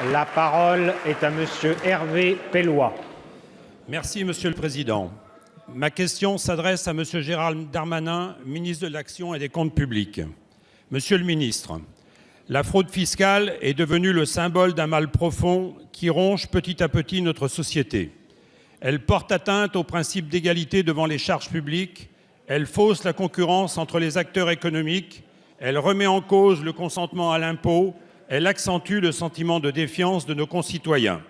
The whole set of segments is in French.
La parole est à Monsieur Hervé Pellois. Merci, Monsieur le Président. Ma question s'adresse à Monsieur Gérald Darmanin, ministre de l'Action et des Comptes publics. Monsieur le ministre, la fraude fiscale est devenue le symbole d'un mal profond qui ronge petit à petit notre société. Elle porte atteinte au principe d'égalité devant les charges publiques, elle fausse la concurrence entre les acteurs économiques, elle remet en cause le consentement à l'impôt, elle accentue le sentiment de défiance de nos concitoyens.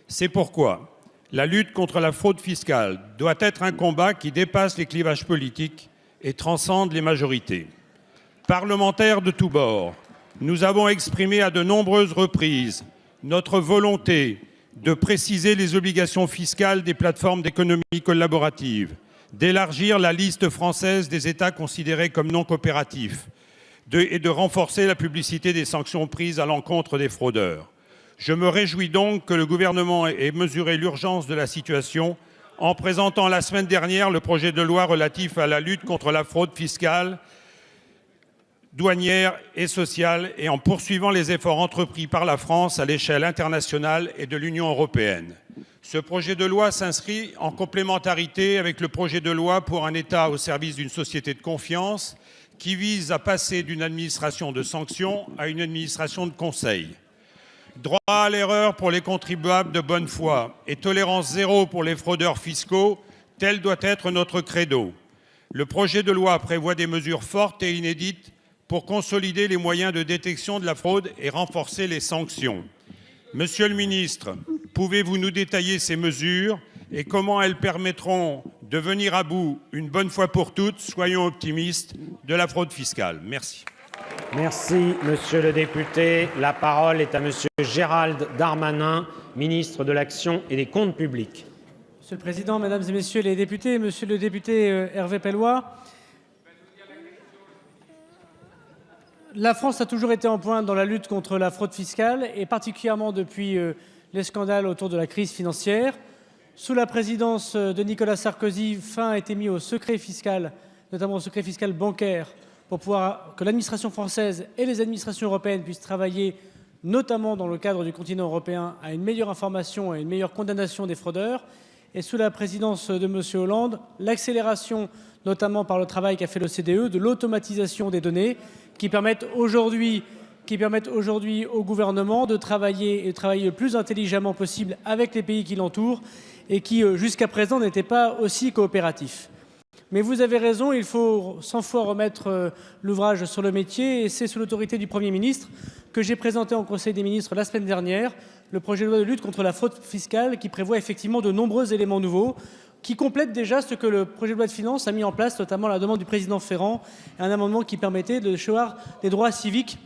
C'est pourquoi la lutte contre la fraude fiscale doit être un combat qui dépasse les clivages politiques et transcende les majorités. Parlementaires de tous bords, nous avons exprimé à de nombreuses reprises notre volonté de préciser les obligations fiscales des plateformes d'économie collaborative, d'élargir la liste française des États considérés comme non coopératifs et de renforcer la publicité des sanctions prises à l'encontre des fraudeurs. Je me réjouis donc que le gouvernement ait mesuré l'urgence de la situation en présentant la semaine dernière le projet de loi relatif à la lutte contre la fraude fiscale, douanière et sociale et en poursuivant les efforts entrepris par la France à l'échelle internationale et de l'Union européenne. Ce projet de loi s'inscrit en complémentarité avec le projet de loi pour un État au service d'une société de confiance qui vise à passer d'une administration de sanctions à une administration de conseil. Droit à l'erreur pour les contribuables de bonne foi et tolérance zéro pour les fraudeurs fiscaux, tel doit être notre credo. Le projet de loi prévoit des mesures fortes et inédites pour consolider les moyens de détection de la fraude et renforcer les sanctions. Monsieur le ministre, pouvez-vous nous détailler ces mesures et comment elles permettront de venir à bout, une bonne fois pour toutes, soyons optimistes, de la fraude fiscale? Merci. Merci, Monsieur le député. La parole est à Monsieur Gérald Darmanin, ministre de l'Action et des Comptes publics. Monsieur le Président, Mesdames et Messieurs les députés, Monsieur le député Hervé Pellois, la France a toujours été en pointe dans la lutte contre la fraude fiscale et particulièrement depuis les scandales autour de la crise financière. Sous la présidence de Nicolas Sarkozy, fin a été mis au secret fiscal, notamment au secret fiscal bancaire, pour que l'administration française et les administrations européennes puissent travailler, notamment dans le cadre du continent européen, à une meilleure information et une meilleure condamnation des fraudeurs. Et sous la présidence de M. Hollande, l'accélération, notamment par le travail qu'a fait l'OCDE, de l'automatisation des données qui permettent aujourd'hui au gouvernement de travailler le plus intelligemment possible avec les pays qui l'entourent et qui, jusqu'à présent, n'étaient pas aussi coopératifs. Mais vous avez raison, il faut 100 fois remettre l'ouvrage sur le métier et c'est sous l'autorité du Premier ministre que j'ai présenté en Conseil des ministres la semaine dernière le projet de loi de lutte contre la fraude fiscale qui prévoit effectivement de nombreux éléments nouveaux qui complètent déjà ce que le projet de loi de finances a mis en place, notamment à la demande du président Ferrand, un amendement qui permettait de choir des droits civiques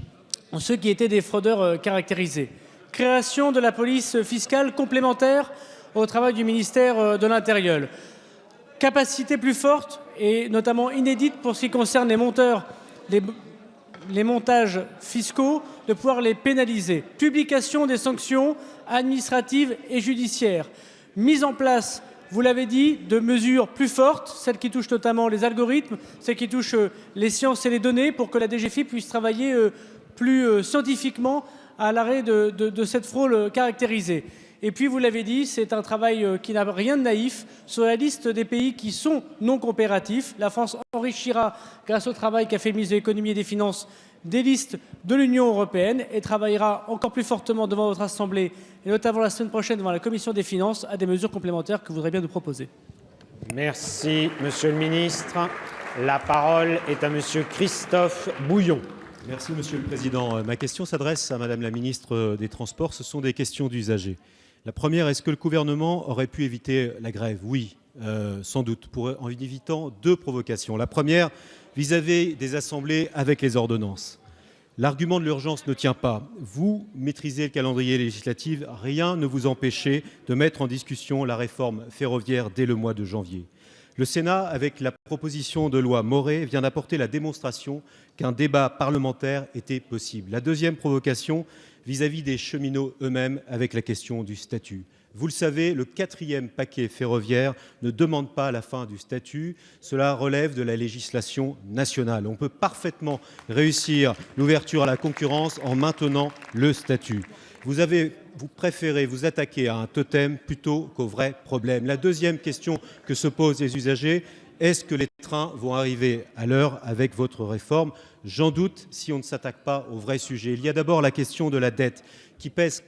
à ceux qui étaient des fraudeurs caractérisés. Création de la police fiscale complémentaire au travail du ministère de l'Intérieur. Capacité plus forte et notamment inédite pour ce qui concerne les montages fiscaux, de pouvoir les pénaliser. Publication des sanctions administratives et judiciaires. Mise en place, vous l'avez dit, de mesures plus fortes, celles qui touchent notamment les algorithmes, celles qui touchent les sciences et les données, pour que la DGFiP puisse travailler plus scientifiquement à l'arrêt de cette fraude caractérisée. Et puis, vous l'avez dit, c'est un travail qui n'a rien de naïf. Sur la liste des pays qui sont non coopératifs, la France enrichira, grâce au travail qu'a fait le ministre de l'Économie et des Finances, des listes de l'Union européenne et travaillera encore plus fortement devant votre Assemblée, et notamment la semaine prochaine devant la Commission des Finances, à des mesures complémentaires que vous voudrez bien nous proposer. Merci, Monsieur le ministre. La parole est à Monsieur Christophe Bouillon. Merci, Monsieur le Président. Ma question s'adresse à Madame la ministre des Transports. Ce sont des questions d'usagers. La première, est-ce que le gouvernement aurait pu éviter la grève? Oui, sans doute, en évitant deux provocations. La première, vis-à-vis des assemblées avec les ordonnances. L'argument de l'urgence ne tient pas. Vous maîtrisez le calendrier législatif, rien ne vous empêchait de mettre en discussion la réforme ferroviaire dès le mois de janvier. Le Sénat, avec la proposition de loi Maurey, vient d'apporter la démonstration qu'un débat parlementaire était possible. La deuxième provocation, vis-à-vis des cheminots eux-mêmes, avec la question du statut. Vous le savez, le 4e paquet ferroviaire ne demande pas la fin du statut. Cela relève de la législation nationale. On peut parfaitement réussir l'ouverture à la concurrence en maintenant le statut. Vous préférez vous attaquer à un totem plutôt qu'au vrai problème. La deuxième question que se posent les usagers, est-ce que les trains vont arriver à l'heure avec votre réforme? J'en doute si on ne s'attaque pas au vrai sujet. Il y a d'abord la question de la dette qui pèse